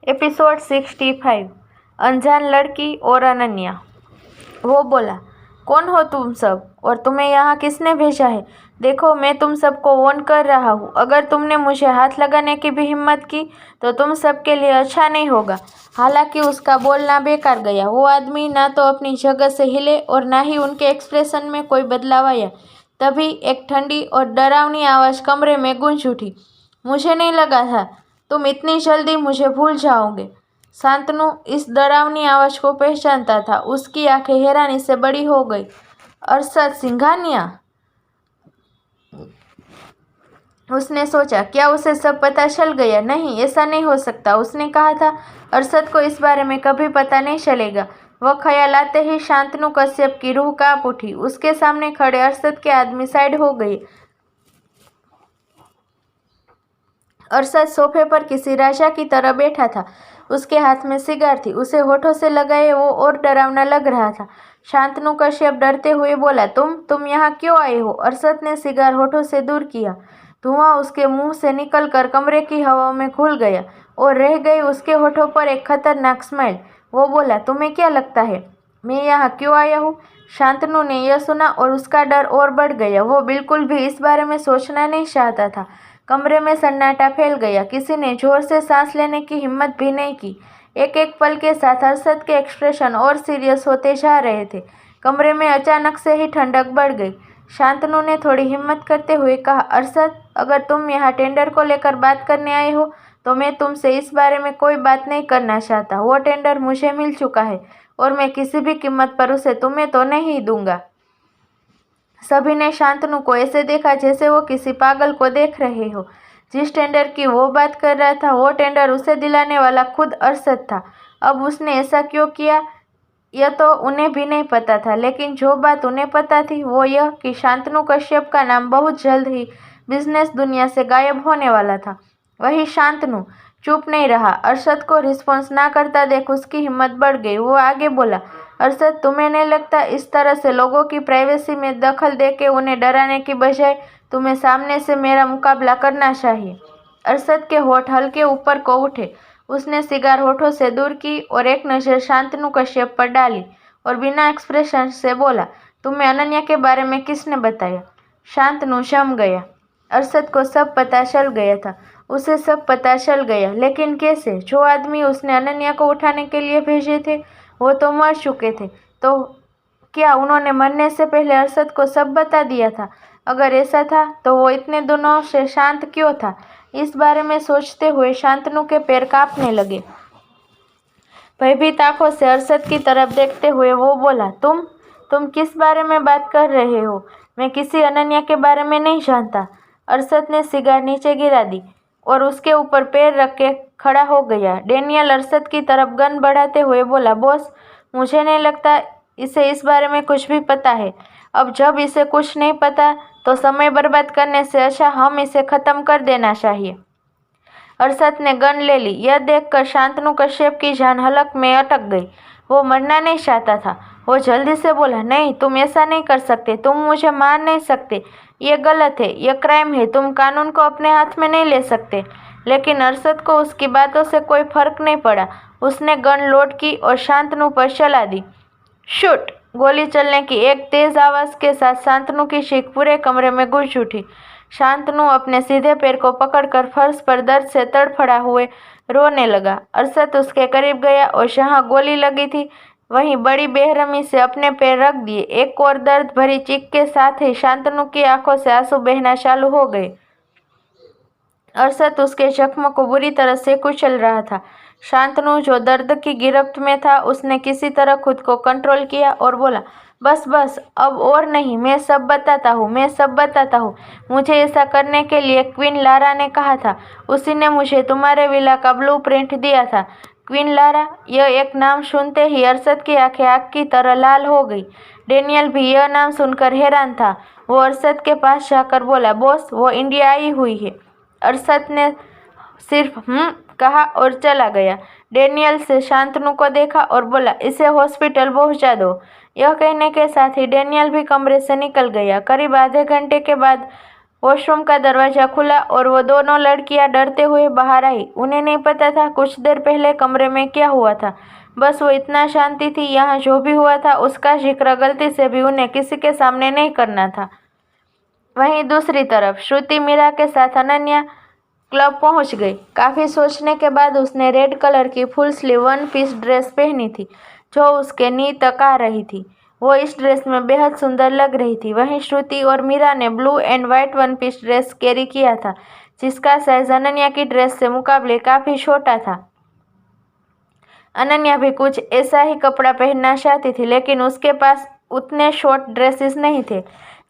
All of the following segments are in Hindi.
एपिसोड 65। अनजान लड़की और अनन्या। वो बोला, कौन हो तुम सब और तुम्हें यहाँ किसने भेजा है? देखो, मैं तुम सबको वार्न कर रहा हूँ, अगर तुमने मुझे हाथ लगाने की भी हिम्मत की तो तुम सबके लिए अच्छा नहीं होगा। हालांकि उसका बोलना बेकार गया। वो आदमी ना तो अपनी जगह से हिले और ना ही उनके एक्सप्रेशन में कोई बदलाव आया। तभी एक ठंडी और डरावनी आवाज़ कमरे में गूंज उठी। मुझे नहीं लगा था तुम इतनी जल्दी मुझे भूल जाओगे। शांतनु इस डरावनी आवाज़ को पहचानता था। उसकी आंखें हैरानी से बड़ी हो गई। अरशद सिंघानिया, उसने सोचा, क्या उसे सब पता चल गया? नहीं, ऐसा नहीं हो सकता। उसने कहा था अरशद को इस बारे में कभी पता नहीं चलेगा। वह ख्याल आते ही शांतनु कश्यप की रूह कांप उठी। उसके सामने खड़े अरशद के आदमी साइड हो गए। अरशद सोफे पर किसी राजा की तरह बैठा था। उसके हाथ में सिगार थी। उसे होठों से लगाए वो और डरावना लग रहा था। शांतनु कश्यप डरते हुए बोला, तुम यहाँ क्यों आए हो? अरशद ने सिगार होठों से दूर किया। धुआं उसके मुंह से निकलकर कमरे की हवा में घुल गया और रह गई उसके होठों पर एक खतरनाक स्माइल। वो बोला, तुम्हें क्या लगता है मैं यहाँ क्यों आया हूँ? शांतनु ने यह सुना और उसका डर और बढ़ गया। वो बिल्कुल भी इस बारे में सोचना नहीं चाहता था। कमरे में सन्नाटा फैल गया। किसी ने जोर से सांस लेने की हिम्मत भी नहीं की। एक एक पल के साथ अरशद के एक्सप्रेशन और सीरियस होते जा रहे थे। कमरे में अचानक से ही ठंडक बढ़ गई। शांतनु ने थोड़ी हिम्मत करते हुए कहा, अरशद, अगर तुम यहाँ टेंडर को लेकर बात करने आए हो तो मैं तुमसे इस बारे में कोई बात नहीं करना चाहता। वो टेंडर मुझे मिल चुका है और मैं किसी भी कीमत पर उसे तुम्हें तो नहीं दूंगा। सभी ने शांतनु को ऐसे देखा जैसे वो किसी पागल को देख रहे हो। जिस टेंडर की वो बात कर रहा था वो टेंडर उसे दिलाने वाला खुद अरशद था। अब उसने ऐसा क्यों किया यह तो उन्हें भी नहीं पता था, लेकिन जो बात उन्हें पता थी वो यह कि शांतनु कश्यप का नाम बहुत जल्द ही बिजनेस दुनिया से गायब होने वाला था। वही शांतनु चुप नहीं रहा। अरशद को रिस्पॉन्स ना करता देख उसकी हिम्मत बढ़ गई। वो आगे बोला, अरशद, तुम्हें नहीं लगता इस तरह से लोगों की प्राइवेसी में दखल देके उन्हें डराने की बजाय तुम्हें सामने से मेरा मुकाबला करना चाहिए? अरशद के होठ हल्के ऊपर को उठे। उसने सिगार होठों से दूर की और एक नज़र शांतनु कश्यप पर डाली और बिना एक्सप्रेशन से बोला, तुम्हें अनन्या के बारे में किसने बताया? शांतनु जम गया। अरशद को सब पता चल गया था। उसे सब पता चल गया, लेकिन कैसे? जो आदमी उसने अनन्या को उठाने के लिए भेजे थे वो तो मर चुके थे। तो क्या उन्होंने मरने से पहले अरशद को सब बता दिया था? अगर ऐसा था तो वो इतने दिनों से शांत क्यों था? इस बारे में सोचते हुए शांतनु के पैर कांपने लगे। भयभीत आंखों से अरशद की तरफ देखते हुए वो बोला, तुम किस बारे में बात कर रहे हो? मैं किसी अनन्या के बारे में नहीं जानता। अरशद ने सिगार नीचे गिरा दी और उसके ऊपर पैर रख के खड़ा हो गया। डेनियल अरशद की तरफ गन बढ़ाते हुए बोला, बॉस, मुझे नहीं लगता इसे इस बारे में कुछ भी पता है। अब जब इसे कुछ नहीं पता तो समय बर्बाद करने से अच्छा हम इसे ख़त्म कर देना चाहिए। अरशद ने गन ले ली। यह देखकर शांतनु कश्यप की जान हलक में अटक गई। वो मरना नहीं चाहता था। वो जल्दी से बोला, नहीं, तुम ऐसा नहीं कर सकते। तुम मुझे मार नहीं सकते। ये गलत है, यह क्राइम है। तुम कानून को अपने हाथ में नहीं ले सकते। लेकिन अरशद को उसकी बातों से कोई फर्क नहीं पड़ा। उसने गन लोड की और शांतनु पर चला दी। शूट! गोली चलने की एक तेज आवाज़ के साथ शांतनु की चीख पूरे कमरे में गूंज उठी। शांतनु अपने सीधे पैर को पकड़कर फर्श पर दर्द से तड़फड़ा हुए रोने लगा। अरशद उसके करीब गया और जहाँ गोली लगी थी वहीं बड़ी बेरहमी से अपने पैर रख दिए। एक और दर्द भरी चीख के साथ ही शांतनु की आंखों से आंसू बहना चालू हो गए। अरशद उसके जख्म को बुरी तरह से कुचल रहा था। शांतनु, जो दर्द की गिरफ्त में था, उसने किसी तरह खुद को कंट्रोल किया और बोला, बस बस, अब और नहीं। मैं सब बताता हूँ। मुझे ऐसा करने के लिए क्वीन लारा ने कहा था। उसी ने मुझे तुम्हारे विला का ब्लूप्रिंट दिया था। क्वीन लारा, यह एक नाम सुनते ही अरशद की आंखें आग की तरह लाल हो गई। डेनियल भी यह नाम सुनकर हैरान था। वो अरशद के पास जाकर बोला, बॉस, वो इंडिया आई हुई है। अरशद ने सिर्फ कहा और चला गया। डेनियल से शांतनु को देखा और बोला, इसे हॉस्पिटल पहुंचा दो। यह कहने के साथ ही डेनियल भी कमरे से निकल गया। करीब आधे घंटे के बाद वॉशरूम का दरवाजा खुला और वो दोनों लड़कियां डरते हुए बाहर आई। उन्हें नहीं पता था कुछ देर पहले कमरे में क्या हुआ था। बस वो इतना शांति थी, यहाँ जो भी हुआ था उसका जिक्र गलती से भी उन्हें किसी के सामने नहीं करना था। वहीं दूसरी तरफ श्रुति मीरा के साथ अनन्या क्लब पहुंच गई। काफ़ी सोचने के बाद उसने रेड कलर की full sleeve one piece dress पहनी थी जो उसके नी तक आ रही थी। वो इस ड्रेस में बेहद सुंदर लग रही थी। वहीं श्रुति और मीरा ने blue and white one piece dress carry किया था जिसका साइज अनन्या की ड्रेस से मुकाबले काफ़ी छोटा था। अनन्या भी कुछ ऐसा ही कपड़ा पहनना चाहती थी लेकिन उसके पास उतने शॉर्ट ड्रेसेस नहीं थे।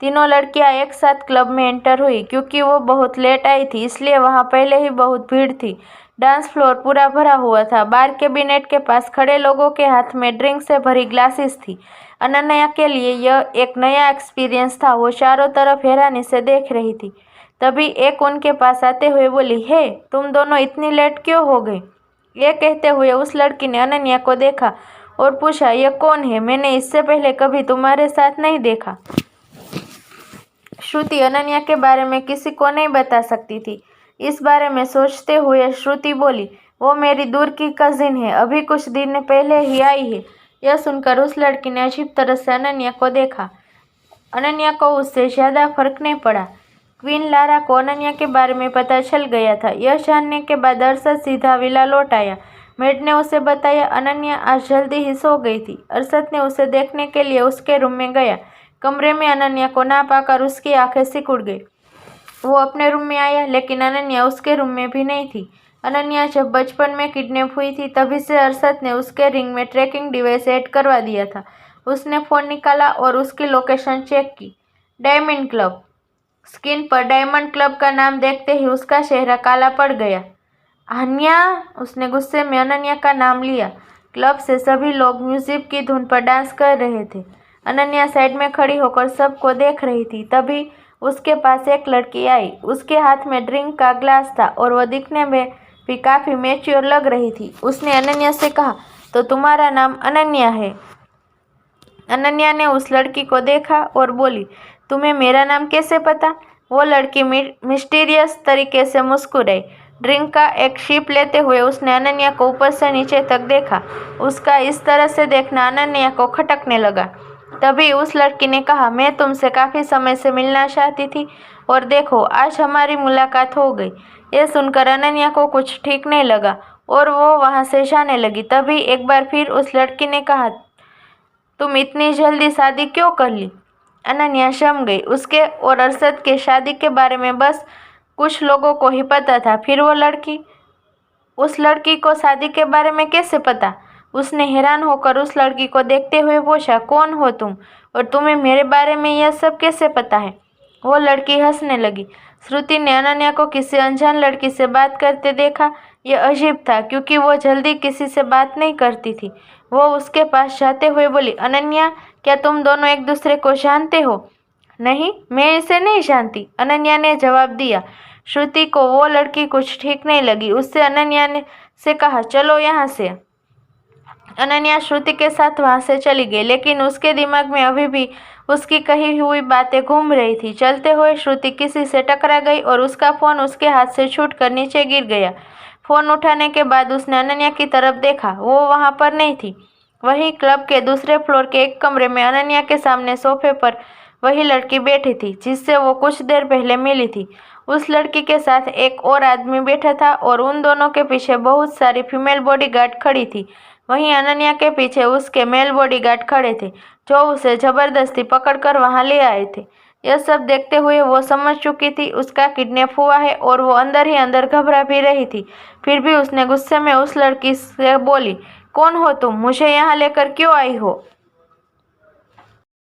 तीनों लड़कियां एक साथ क्लब में एंटर हुई। क्योंकि वो बहुत लेट आई थी इसलिए वहां पहले ही बहुत भीड़ थी। डांस फ्लोर पूरा भरा हुआ था। बार कैबिनेट के पास खड़े लोगों के हाथ में ड्रिंक से भरी ग्लासेस थी। अनन्या के लिए यह एक नया एक्सपीरियंस था। वो चारों तरफ हैरानी से देख रही थी। तभी एक उनके पास आते हुए बोली, हे, तुम दोनों इतनी लेट क्यों हो गई? ये कहते हुए उस लड़की ने अनन्या को देखा और पूछा, यह कौन है? मैंने इससे पहले कभी तुम्हारे साथ नहीं देखा। श्रुति अनन्या के बारे में किसी को नहीं बता सकती थी। इस बारे में सोचते हुए श्रुति बोली, वो मेरी दूर की कजिन है, अभी कुछ दिन पहले ही आई है। यह सुनकर उस लड़की ने अजीब तरह से अनन्या को देखा। अनन्या को उससे ज़्यादा फर्क नहीं पड़ा। क्वीन लारा को अनन्या के बारे में पता चल गया था। यह जानने के बाद अरशद सीधा विला लौट आया। मेड ने उसे बताया अनन्या आज जल्दी ही सो गई थी। अरशद ने उसे देखने के लिए उसके रूम में गया। कमरे में अनन्या को ना पाकर उसकी आंखें सिकुड़ गई। वो अपने रूम में आया लेकिन अनन्या उसके रूम में भी नहीं थी। अनन्या जब बचपन में किडनैप हुई थी तभी से अरशद ने उसके रिंग में ट्रैकिंग डिवाइस ऐड करवा दिया था। उसने फ़ोन निकाला और उसकी लोकेशन चेक की। Diamond club. स्क्रीन पर डायमंड क्लब का नाम देखते ही उसका चेहरा काला पड़ गया। अनन्या, उसने गुस्से में अनन्या का नाम लिया। क्लब से सभी लोग म्यूजिक की धुन पर डांस कर रहे थे। अनन्या साइड में खड़ी होकर सबको देख रही थी। तभी उसके पास एक लड़की आई। उसके हाथ में ड्रिंक का ग्लास था और वह दिखने में भी काफ़ी मैच्योर लग रही थी। उसने अनन्या से कहा, तो तुम्हारा नाम अनन्या है? अनन्या ने उस लड़की को देखा और बोली, तुम्हें मेरा नाम कैसे पता? वो लड़की मिस्टीरियस तरीके से मुस्कुराई। ड्रिंक का एक सिप लेते हुए उसने अनन्या को ऊपर से नीचे तक देखा। उसका इस तरह से देखना अनन्या को खटकने लगा। तभी उस लड़की ने कहा, मैं तुमसे काफ़ी समय से मिलना चाहती थी और देखो आज हमारी मुलाकात हो गई। ये सुनकर अनन्या को कुछ ठीक नहीं लगा और वो वहाँ से जाने लगी। तभी एक बार फिर उस लड़की ने कहा, तुम इतनी जल्दी शादी क्यों कर ली? अनन्या शर्म गई। उसके और अरशद के शादी के बारे में बस कुछ लोगों को ही पता था। फिर वो लड़की, उस लड़की को शादी के बारे में कैसे पता? उसने हैरान होकर उस लड़की को देखते हुए पूछा, कौन हो तुम और तुम्हें मेरे बारे में यह सब कैसे पता है? वो लड़की हंसने लगी। श्रुति ने अनन्या को किसी अनजान लड़की से बात करते देखा। यह अजीब था क्योंकि वो जल्दी किसी से बात नहीं करती थी। वो उसके पास जाते हुए बोली, अनन्या, क्या तुम दोनों एक दूसरे को जानते हो? नहीं, मैं इसे नहीं जानती, अनन्या ने जवाब दिया। श्रुति को वो लड़की कुछ ठीक नहीं लगी। उससे अनन्या ने से कहा, चलो यहाँ से। अनन्या श्रुति के साथ वहाँ से चली गई लेकिन उसके दिमाग में अभी भी उसकी कही हुई बातें घूम रही थी। चलते हुए श्रुति किसी से टकरा गई और उसका फ़ोन उसके हाथ से छूटकर नीचे गिर गया। फ़ोन उठाने के बाद उसने अनन्या की तरफ देखा। वो वहाँ पर नहीं थी। वहीं क्लब के दूसरे फ्लोर के एक कमरे में अनन्या के सामने सोफे पर वही लड़की बैठी थी जिससे वो कुछ देर पहले मिली थी। उस लड़की के साथ एक और आदमी बैठा था और उन दोनों के पीछे बहुत सारी फीमेल बॉडीगार्ड खड़ी थी। वहीं अनन्या के पीछे उसके मेल बॉडीगार्ड खड़े थे जो उसे जबरदस्ती पकड़कर वहां ले आए थे। यह सब देखते हुए वो समझ चुकी थी उसका किडनैप हुआ है और वो अंदर ही अंदर घबरा भी रही थी। फिर भी उसने गुस्से में उस लड़की से बोली, कौन हो तुम? मुझे यहाँ लेकर क्यों आई हो?